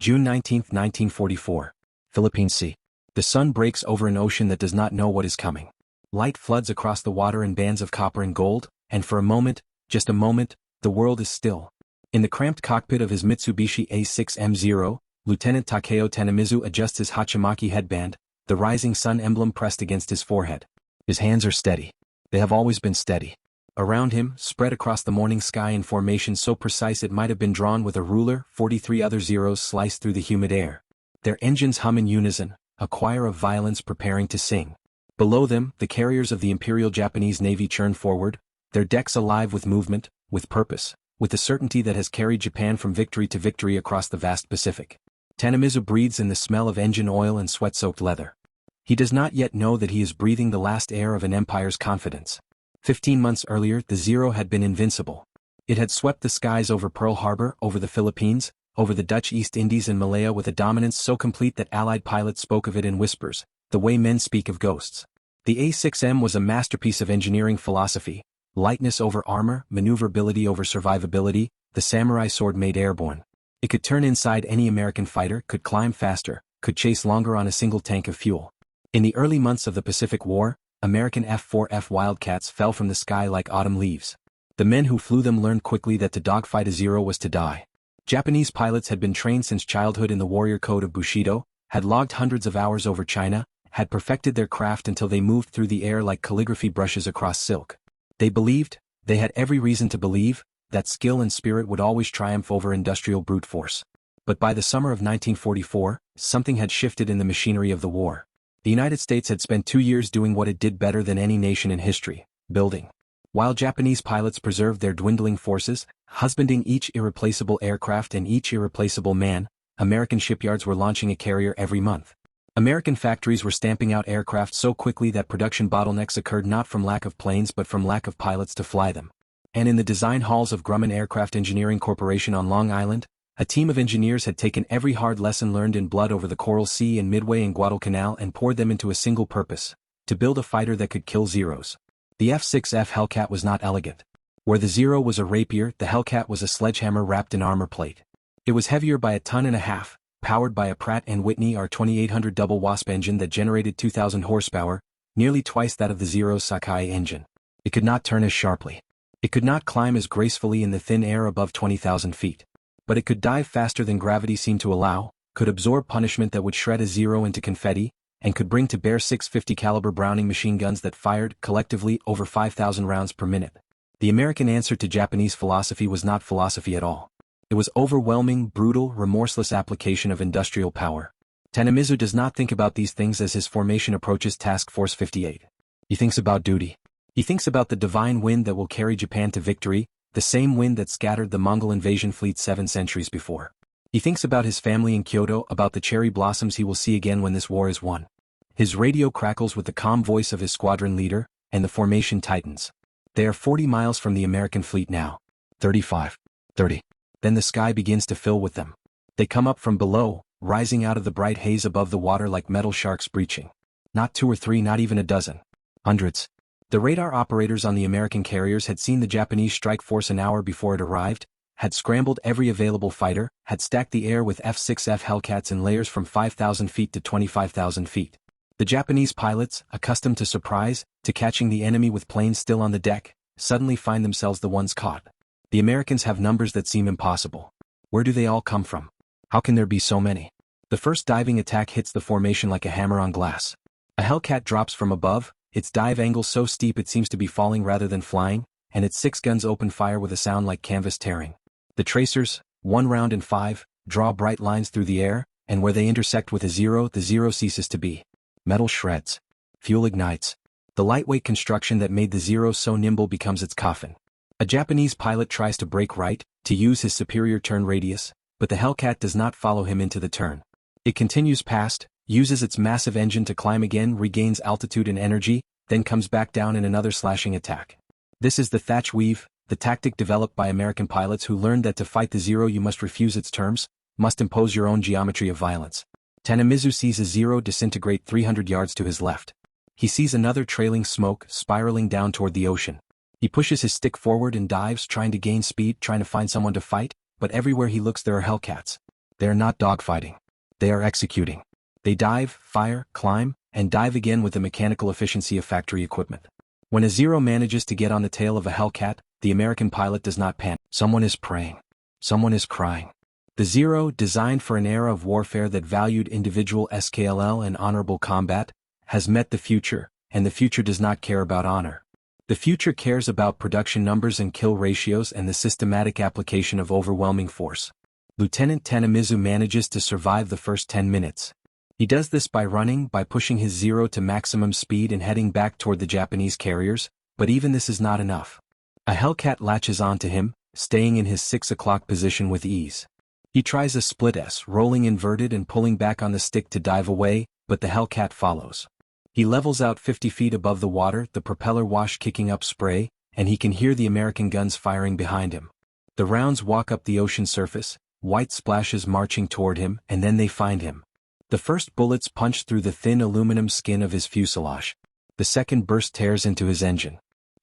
June 19, 1944. Philippine Sea. The sun breaks over an ocean that does not know what is coming. Light floods across the water in bands of copper and gold, and for a moment, just a moment, the world is still. In the cramped cockpit of his Mitsubishi A6M Zero, Lieutenant Takeo Tanimizu adjusts his Hachimaki headband, the rising sun emblem pressed against his forehead. His hands are steady. They have always been steady. Around him, spread across the morning sky in formation so precise it might have been drawn with a ruler, 43 other Zeros sliced through the humid air. Their engines hum in unison, a choir of violins preparing to sing. Below them, the carriers of the Imperial Japanese Navy churn forward, their decks alive with movement, with purpose, with the certainty that has carried Japan from victory to victory across the vast Pacific. Tanimizu breathes in the smell of engine oil and sweat-soaked leather. He does not yet know that he is breathing the last air of an empire's confidence. 15 months earlier, the Zero had been invincible. It had swept the skies over Pearl Harbor, over the Philippines, over the Dutch East Indies and Malaya with a dominance so complete that Allied pilots spoke of it in whispers, the way men speak of ghosts. The A6M was a masterpiece of engineering philosophy, lightness over armor, maneuverability over survivability, the samurai sword made airborne. It could turn inside any American fighter, could climb faster, could chase longer on a single tank of fuel. In the early months of the Pacific War, American F4F Wildcats fell from the sky like autumn leaves. The men who flew them learned quickly that to dogfight a Zero was to die. Japanese pilots had been trained since childhood in the warrior code of Bushido, had logged hundreds of hours over China, had perfected their craft until they moved through the air like calligraphy brushes across silk. They believed, they had every reason to believe, that skill and spirit would always triumph over industrial brute force. But by the summer of 1944, something had shifted in the machinery of the war. The United States had spent 2 years doing what it did better than any nation in history, building. While Japanese pilots preserved their dwindling forces, husbanding each irreplaceable aircraft and each irreplaceable man, American shipyards were launching a carrier every month. American factories were stamping out aircraft so quickly that production bottlenecks occurred not from lack of planes but from lack of pilots to fly them. And in the design halls of Grumman Aircraft Engineering Corporation on Long Island, a team of engineers had taken every hard lesson learned in blood over the Coral Sea and Midway and Guadalcanal and poured them into a single purpose: to build a fighter that could kill Zeros. The F6F Hellcat was not elegant. Where the Zero was a rapier, the Hellcat was a sledgehammer wrapped in armor plate. It was heavier by 1.5 tons, powered by a Pratt & Whitney R2800 double Wasp engine that generated 2,000 horsepower, nearly twice that of the Zero's Sakai engine. It could not turn as sharply. It could not climb as gracefully in the thin air above 20,000 feet. But it could dive faster than gravity seemed to allow, could absorb punishment that would shred a Zero into confetti, and could bring to bear 650 caliber Browning machine guns that fired, collectively, over 5,000 rounds per minute. The American answer to Japanese philosophy was not philosophy at all. It was overwhelming, brutal, remorseless application of industrial power. Tanimizu does not think about these things as his formation approaches Task Force 58. He thinks about duty. He thinks about the divine wind that will carry Japan to victory, the same wind that scattered the Mongol invasion fleet 7 centuries before. He thinks about his family in Kyoto, about the cherry blossoms he will see again when this war is won. His radio crackles with the calm voice of his squadron leader, and the formation tightens. They are 40 miles from the American fleet now. 35. 30. Then the sky begins to fill with them. They come up from below, rising out of the bright haze above the water like metal sharks breaching. Not 2 or 3, not even a dozen. Hundreds. The radar operators on the American carriers had seen the Japanese strike force an hour before it arrived, had scrambled every available fighter, had stacked the air with F6F Hellcats in layers from 5,000 feet to 25,000 feet. The Japanese pilots, accustomed to surprise, to catching the enemy with planes still on the deck, suddenly find themselves the ones caught. The Americans have numbers that seem impossible. Where do they all come from? How can there be so many? The first diving attack hits the formation like a hammer on glass. A Hellcat drops from above, its dive angle so steep it seems to be falling rather than flying, and its 6 guns open fire with a sound like canvas tearing. The tracers, 1 round in 5, draw bright lines through the air, and where they intersect with a Zero, the Zero ceases to be. Metal shreds. Fuel ignites. The lightweight construction that made the Zero so nimble becomes its coffin. A Japanese pilot tries to brake right, to use his superior turn radius, but the Hellcat does not follow him into the turn. It continues past, uses its massive engine to climb again, regains altitude and energy, then comes back down in another slashing attack. This is the thatch weave, the tactic developed by American pilots who learned that to fight the Zero you must refuse its terms, must impose your own geometry of violence. Tanimizu sees a Zero disintegrate 300 yards to his left. He sees another trailing smoke spiraling down toward the ocean. He pushes his stick forward and dives, trying to gain speed, trying to find someone to fight, but everywhere he looks there are Hellcats. They are not dogfighting. They are executing. They dive, fire, climb, and dive again with the mechanical efficiency of factory equipment. When a Zero manages to get on the tail of a Hellcat, the American pilot does not panic. Someone is praying. Someone is crying. The Zero, designed for an era of warfare that valued individual skill and honorable combat, has met the future, and the future does not care about honor. The future cares about production numbers and kill ratios and the systematic application of overwhelming force. Lieutenant Tanimizu manages to survive the first 10 minutes. He does this by running, by pushing his Zero to maximum speed and heading back toward the Japanese carriers, but even this is not enough. A Hellcat latches onto him, staying in his 6 o'clock position with ease. He tries a split S, rolling inverted and pulling back on the stick to dive away, but the Hellcat follows. He levels out 50 feet above the water, the propeller wash kicking up spray, and he can hear the American guns firing behind him. The rounds walk up the ocean surface, white splashes marching toward him, and then they find him. The first bullets punch through the thin aluminum skin of his fuselage. The second burst tears into his engine.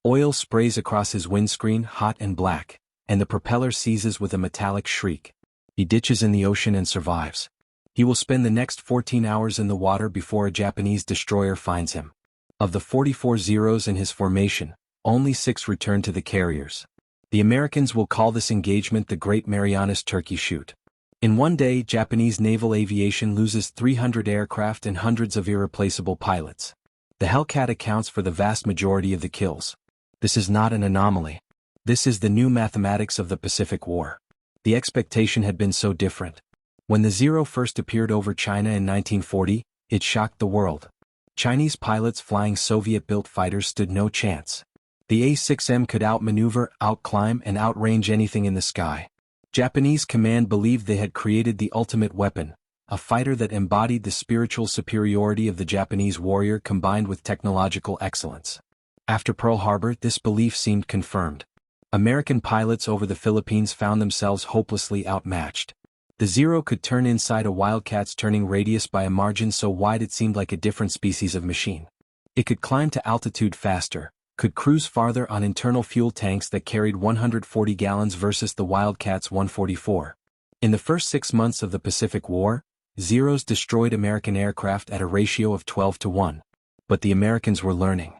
Oil sprays across his windscreen, hot and black, and the propeller seizes with a metallic shriek. He ditches in the ocean and survives. He will spend the next 14 hours in the water before a Japanese destroyer finds him. Of the 44 Zeros in his formation, only 6 return to the carriers. The Americans will call this engagement the Great Marianas Turkey Shoot. In one day, Japanese naval aviation loses 300 aircraft and hundreds of irreplaceable pilots. The Hellcat accounts for the vast majority of the kills. This is not an anomaly. This is the new mathematics of the Pacific War. The expectation had been so different. When the Zero first appeared over China in 1940, it shocked the world. Chinese pilots flying Soviet-built fighters stood no chance. The A6M could outmaneuver, outclimb, and outrange anything in the sky. Japanese command believed they had created the ultimate weapon, a fighter that embodied the spiritual superiority of the Japanese warrior combined with technological excellence. After Pearl Harbor, this belief seemed confirmed. American pilots over the Philippines found themselves hopelessly outmatched. The Zero could turn inside a Wildcat's turning radius by a margin so wide it seemed like a different species of machine. It could climb to altitude faster, could cruise farther on internal fuel tanks that carried 140 gallons versus the Wildcat's 144. In the first 6 months of the Pacific War, Zeros destroyed American aircraft at a ratio of 12-1. But the Americans were learning.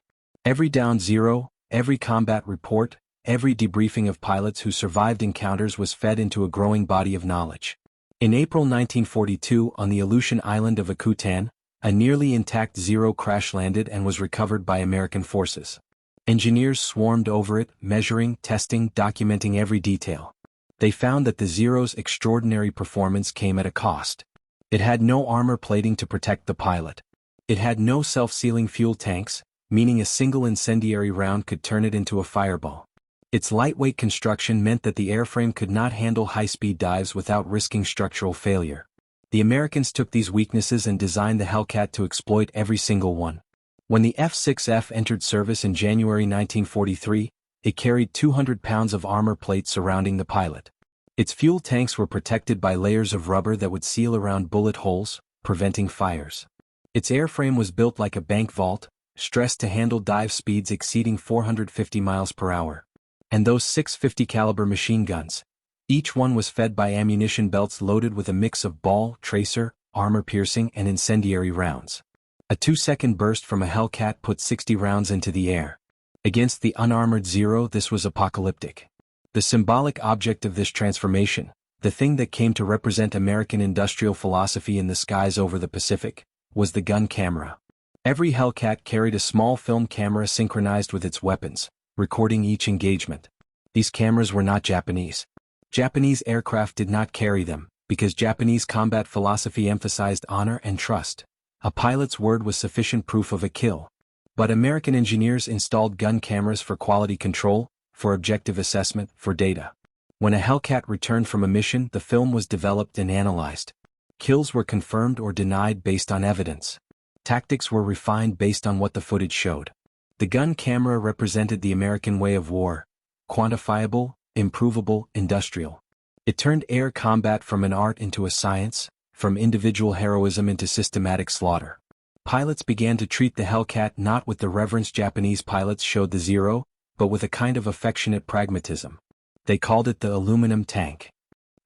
Every downed Zero, every combat report, every debriefing of pilots who survived encounters was fed into a growing body of knowledge. In April 1942, on the Aleutian island of Akutan, a nearly intact Zero crash-landed and was recovered by American forces. Engineers swarmed over it, measuring, testing, documenting every detail. They found that the Zero's extraordinary performance came at a cost. It had no armor plating to protect the pilot. It had no self-sealing fuel tanks, meaning a single incendiary round could turn it into a fireball. Its lightweight construction meant that the airframe could not handle high-speed dives without risking structural failure. The Americans took these weaknesses and designed the Hellcat to exploit every single one. When the F6F entered service in January 1943, it carried 200 pounds of armor plate surrounding the pilot. Its fuel tanks were protected by layers of rubber that would seal around bullet holes, preventing fires. Its airframe was built like a bank vault, stressed to handle dive speeds exceeding 450 miles per hour. And those 650 caliber machine guns. Each one was fed by ammunition belts loaded with a mix of ball, tracer, armor-piercing, and incendiary rounds. A 2-second burst from a Hellcat put 60 rounds into the air. Against the unarmored Zero, this was apocalyptic. The symbolic object of this transformation, the thing that came to represent American industrial philosophy in the skies over the Pacific, was the gun camera. Every Hellcat carried a small film camera synchronized with its weapons, recording each engagement. These cameras were not Japanese. Japanese aircraft did not carry them, because Japanese combat philosophy emphasized honor and trust. A pilot's word was sufficient proof of a kill. But American engineers installed gun cameras for quality control, for objective assessment, for data. When a Hellcat returned from a mission, the film was developed and analyzed. Kills were confirmed or denied based on evidence. Tactics were refined based on what the footage showed. The gun camera represented the American way of war: quantifiable, improvable, industrial. It turned air combat from an art into a science, from individual heroism into systematic slaughter. Pilots began to treat the Hellcat not with the reverence Japanese pilots showed the Zero, but with a kind of affectionate pragmatism. They called it the aluminum tank.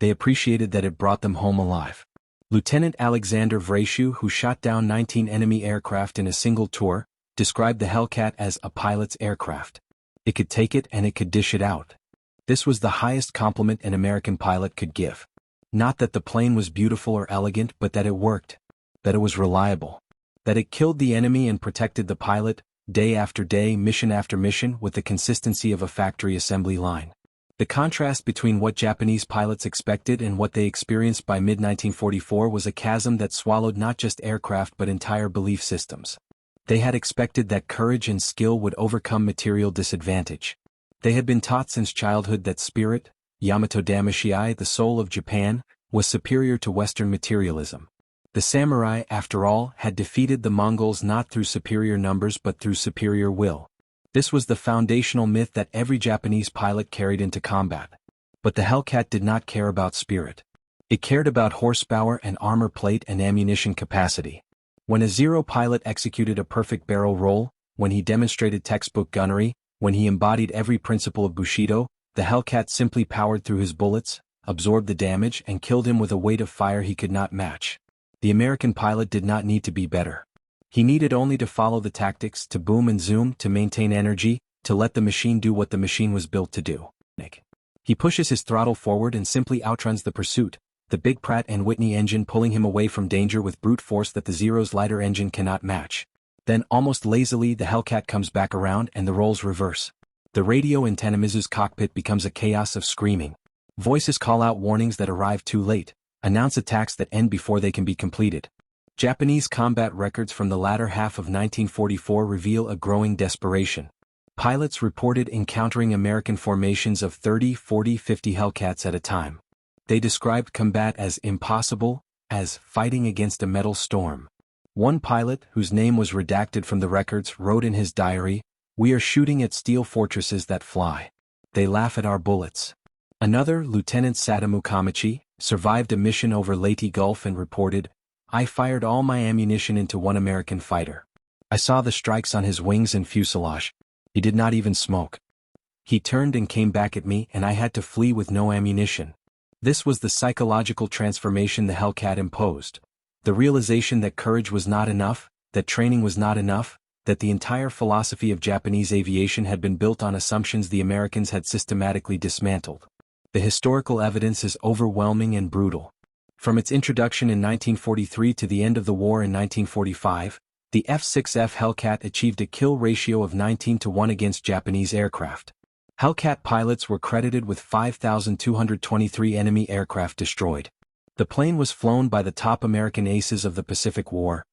They appreciated that it brought them home alive. Lieutenant Alexander Vreshu, who shot down 19 enemy aircraft in a single tour, described the Hellcat as a pilot's aircraft. It could take it and it could dish it out. This was the highest compliment an American pilot could give. Not that the plane was beautiful or elegant, but that it worked. That it was reliable. That it killed the enemy and protected the pilot, day after day, mission after mission, with the consistency of a factory assembly line. The contrast between what Japanese pilots expected and what they experienced by mid-1944 was a chasm that swallowed not just aircraft but entire belief systems. They had expected that courage and skill would overcome material disadvantage. They had been taught since childhood that spirit, Yamato Damashii, the soul of Japan, was superior to Western materialism. The samurai, after all, had defeated the Mongols not through superior numbers but through superior will. This was the foundational myth that every Japanese pilot carried into combat. But the Hellcat did not care about spirit. It cared about horsepower and armor plate and ammunition capacity. When a Zero pilot executed a perfect barrel roll, when he demonstrated textbook gunnery, when he embodied every principle of Bushido, the Hellcat simply powered through his bullets, absorbed the damage, and killed him with a weight of fire he could not match. The American pilot did not need to be better. He needed only to follow the tactics, to boom and zoom, to maintain energy, to let the machine do what the machine was built to do. He pushes his throttle forward and simply outruns the pursuit, the big Pratt & Whitney engine pulling him away from danger with brute force that the Zero's lighter engine cannot match. Then, almost lazily, the Hellcat comes back around and the roles reverse. The radio in Tanimizu's cockpit becomes a chaos of screaming. Voices call out warnings that arrive too late, announce attacks that end before they can be completed. Japanese combat records from the latter half of 1944 reveal a growing desperation. Pilots reported encountering American formations of 30, 40, 50 Hellcats at a time. They described combat as impossible, as fighting against a metal storm. One pilot, whose name was redacted from the records, wrote in his diary, "We are shooting at steel fortresses that fly. They laugh at our bullets." Another, Lieutenant Sadamu Kamachi, survived a mission over Leyte Gulf and reported, "I fired all my ammunition into one American fighter. I saw the strikes on his wings and fuselage. He did not even smoke. He turned and came back at me and I had to flee with no ammunition." This was the psychological transformation the Hellcat imposed. The realization that courage was not enough, that training was not enough, that the entire philosophy of Japanese aviation had been built on assumptions the Americans had systematically dismantled. The historical evidence is overwhelming and brutal. From its introduction in 1943 to the end of the war in 1945, the F6F Hellcat achieved a kill ratio of 19-1 against Japanese aircraft. Hellcat pilots were credited with 5,223 enemy aircraft destroyed. The plane was flown by the top American aces of the Pacific War: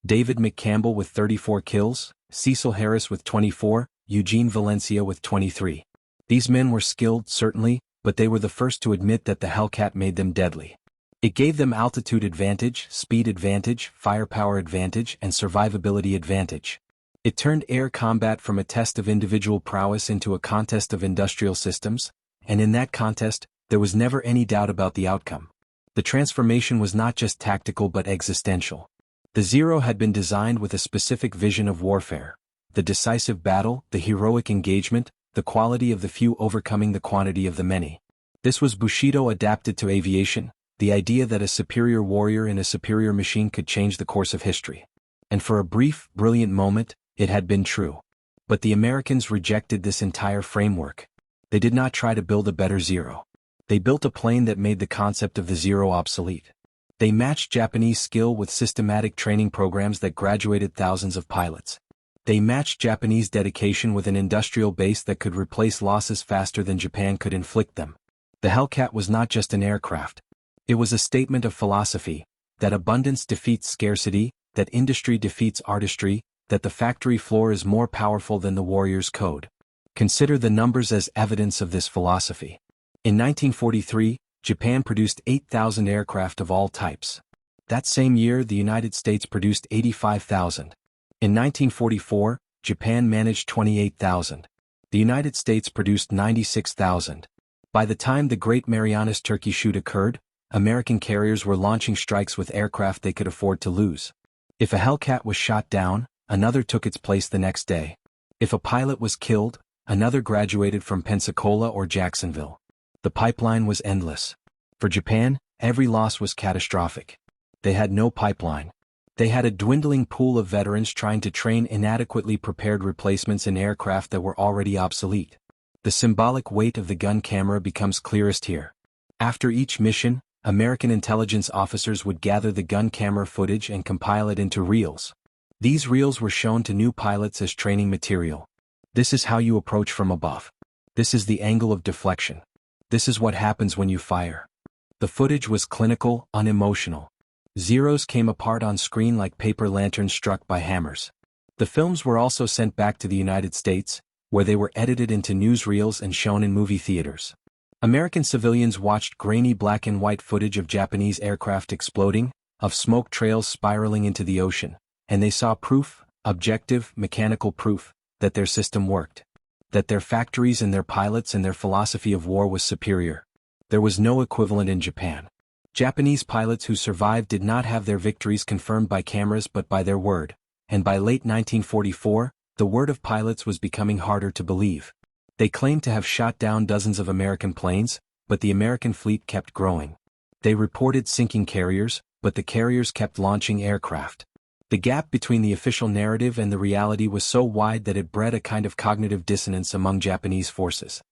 David McCampbell with 34 kills, Cecil Harris with 24, Eugene Valencia with 23. These men were skilled, certainly, but they were the first to admit that the Hellcat made them deadly. It gave them altitude advantage, speed advantage, firepower advantage, and survivability advantage. It turned air combat from a test of individual prowess into a contest of industrial systems, and in that contest, there was never any doubt about the outcome. The transformation was not just tactical but existential. The Zero had been designed with a specific vision of warfare: the decisive battle, the heroic engagement, the quality of the few overcoming the quantity of the many. This was Bushido adapted to aviation, the idea that a superior warrior in a superior machine could change the course of history. And for a brief, brilliant moment, it had been true. But the Americans rejected this entire framework. They did not try to build a better Zero. They built a plane that made the concept of the Zero obsolete. They matched Japanese skill with systematic training programs that graduated thousands of pilots. They matched Japanese dedication with an industrial base that could replace losses faster than Japan could inflict them. The Hellcat was not just an aircraft. It was a statement of philosophy, that abundance defeats scarcity, that industry defeats artistry, that the factory floor is more powerful than the warrior's code. Consider the numbers as evidence of this philosophy. In 1943, Japan produced 8,000 aircraft of all types. That same year, the United States produced 85,000. In 1944, Japan managed 28,000. The United States produced 96,000. By the time the Great Marianas Turkey Shoot occurred, American carriers were launching strikes with aircraft they could afford to lose. If a Hellcat was shot down, another took its place the next day. If a pilot was killed, another graduated from Pensacola or Jacksonville. The pipeline was endless. For Japan, every loss was catastrophic. They had no pipeline. They had a dwindling pool of veterans trying to train inadequately prepared replacements in aircraft that were already obsolete. The symbolic weight of the gun camera becomes clearest here. After each mission, American intelligence officers would gather the gun camera footage and compile it into reels. These reels were shown to new pilots as training material. This is how you approach from above. This is the angle of deflection. This is what happens when you fire. The footage was clinical, unemotional. Zeros came apart on screen like paper lanterns struck by hammers. The films were also sent back to the United States, where they were edited into newsreels and shown in movie theaters. American civilians watched grainy black and white footage of Japanese aircraft exploding, of smoke trails spiraling into the ocean, and they saw proof, objective, mechanical proof, that their system worked. That their factories and their pilots and their philosophy of war was superior. There was no equivalent in Japan. Japanese pilots who survived did not have their victories confirmed by cameras but by their word, and by late 1944, the word of pilots was becoming harder to believe. They claimed to have shot down dozens of American planes, but the American fleet kept growing. They reported sinking carriers, but the carriers kept launching aircraft. The gap between the official narrative and the reality was so wide that it bred a kind of cognitive dissonance among Japanese forces.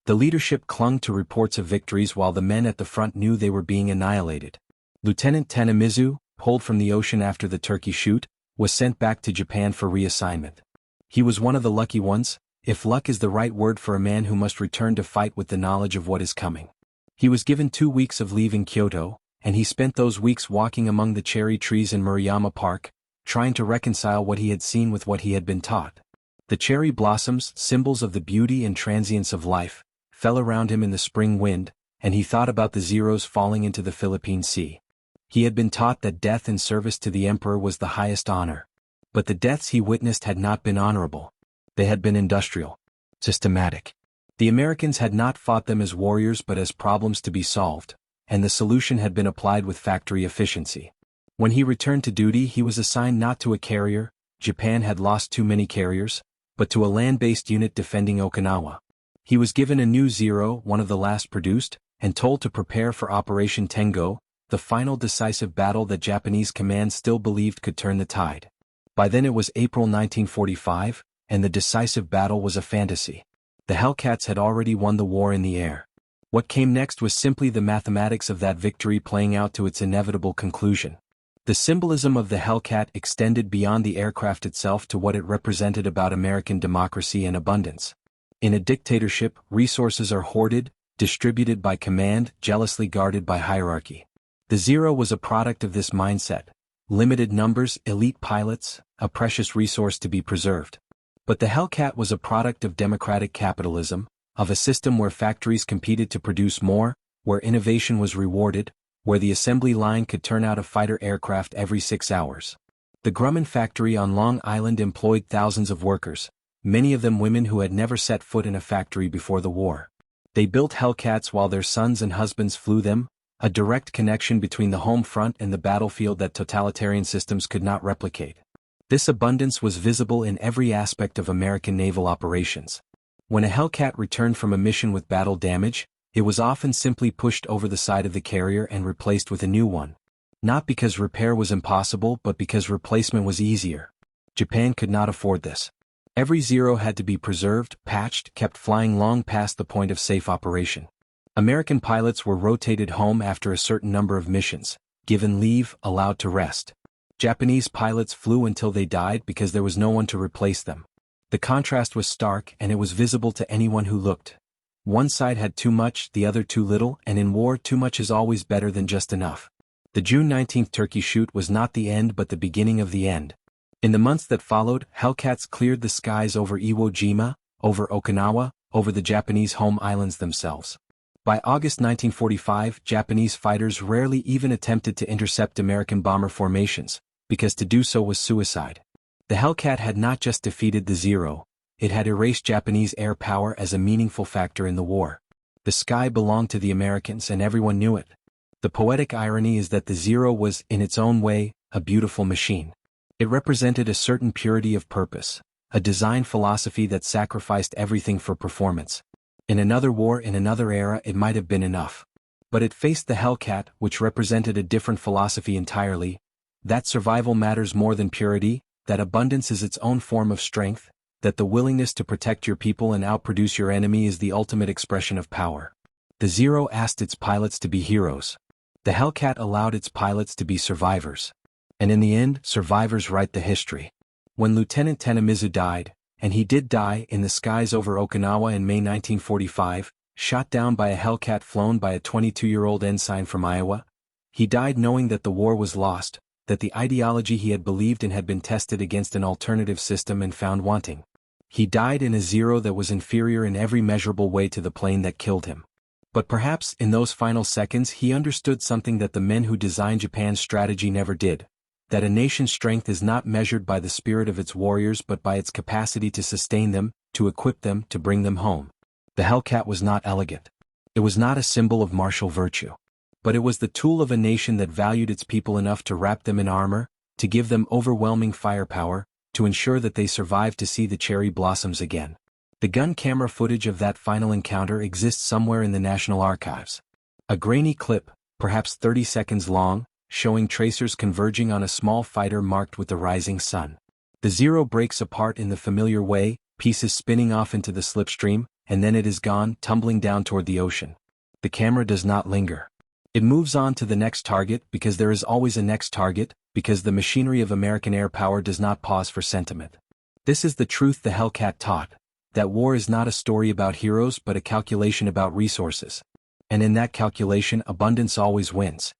The leadership clung to reports of victories while the men at the front knew they were being annihilated. Lieutenant Tanimizu, pulled from the ocean after the Turkey Shoot, was sent back to Japan for reassignment. He was one of the lucky ones, if luck is the right word for a man who must return to fight with the knowledge of what is coming. He was given 2 weeks of leave in Kyoto, and he spent those weeks walking among the cherry trees in Murayama Park, trying to reconcile what he had seen with what he had been taught. The cherry blossoms, symbols of the beauty and transience of life, fell around him in the spring wind, and he thought about the Zeros falling into the Philippine Sea. He had been taught that death in service to the emperor was the highest honor. But the deaths he witnessed had not been honorable. They had been industrial, systematic. The Americans had not fought them as warriors but as problems to be solved, and the solution had been applied with factory efficiency. When he returned to duty, he was assigned not to a carrier, Japan had lost too many carriers, but to a land-based unit defending Okinawa. He was given a new Zero, one of the last produced, and told to prepare for Operation Tengo, the final decisive battle that Japanese command still believed could turn the tide. By then it was April 1945, and the decisive battle was a fantasy. The Hellcats had already won the war in the air. What came next was simply the mathematics of that victory playing out to its inevitable conclusion. The symbolism of the Hellcat extended beyond the aircraft itself to what it represented about American democracy and abundance. In a dictatorship, resources are hoarded, distributed by command, jealously guarded by hierarchy. The Zero was a product of this mindset. Limited numbers, elite pilots, a precious resource to be preserved. But the Hellcat was a product of democratic capitalism, of a system where factories competed to produce more, where innovation was rewarded, where the assembly line could turn out a fighter aircraft every 6 hours. The Grumman factory on Long Island employed thousands of workers, many of them women who had never set foot in a factory before the war. They built Hellcats while their sons and husbands flew them, a direct connection between the home front and the battlefield that totalitarian systems could not replicate. This abundance was visible in every aspect of American naval operations. When a Hellcat returned from a mission with battle damage, it was often simply pushed over the side of the carrier and replaced with a new one. Not because repair was impossible but because replacement was easier. Japan could not afford this. Every Zero had to be preserved, patched, kept flying long past the point of safe operation. American pilots were rotated home after a certain number of missions, given leave, allowed to rest. Japanese pilots flew until they died because there was no one to replace them. The contrast was stark and it was visible to anyone who looked. One side had too much, the other too little, and in war too much is always better than just enough. The June 19th Turkey Shoot was not the end but the beginning of the end. In the months that followed, Hellcats cleared the skies over Iwo Jima, over Okinawa, over the Japanese home islands themselves. By August 1945, Japanese fighters rarely even attempted to intercept American bomber formations, because to do so was suicide. The Hellcat had not just defeated the Zero, it had erased Japanese air power as a meaningful factor in the war. The sky belonged to the Americans and everyone knew it. The poetic irony is that the Zero was, in its own way, a beautiful machine. It represented a certain purity of purpose, a design philosophy that sacrificed everything for performance. In another war in another era it might have been enough. But it faced the Hellcat, which represented a different philosophy entirely, that survival matters more than purity, that abundance is its own form of strength, that the willingness to protect your people and outproduce your enemy is the ultimate expression of power. The Zero asked its pilots to be heroes. The Hellcat allowed its pilots to be survivors. And in the end, survivors write the history. When Lieutenant Tanimizu died, and he did die in the skies over Okinawa in May 1945, shot down by a Hellcat flown by a 22-year-old ensign from Iowa, he died knowing that the war was lost, that the ideology he had believed in had been tested against an alternative system and found wanting. He died in a Zero that was inferior in every measurable way to the plane that killed him. But perhaps in those final seconds he understood something that the men who designed Japan's strategy never did, that a nation's strength is not measured by the spirit of its warriors but by its capacity to sustain them, to equip them, to bring them home. The Hellcat was not elegant. It was not a symbol of martial virtue. But it was the tool of a nation that valued its people enough to wrap them in armor, to give them overwhelming firepower, to ensure that they survived to see the cherry blossoms again. The gun camera footage of that final encounter exists somewhere in the National Archives. A grainy clip, perhaps 30 seconds long, showing tracers converging on a small fighter marked with the rising sun. The Zero breaks apart in the familiar way, pieces spinning off into the slipstream, and then it is gone, tumbling down toward the ocean. The camera does not linger. It moves on to the next target because there is always a next target, because the machinery of American air power does not pause for sentiment. This is the truth the Hellcat taught, that war is not a story about heroes but a calculation about resources. And in that calculation abundance always wins.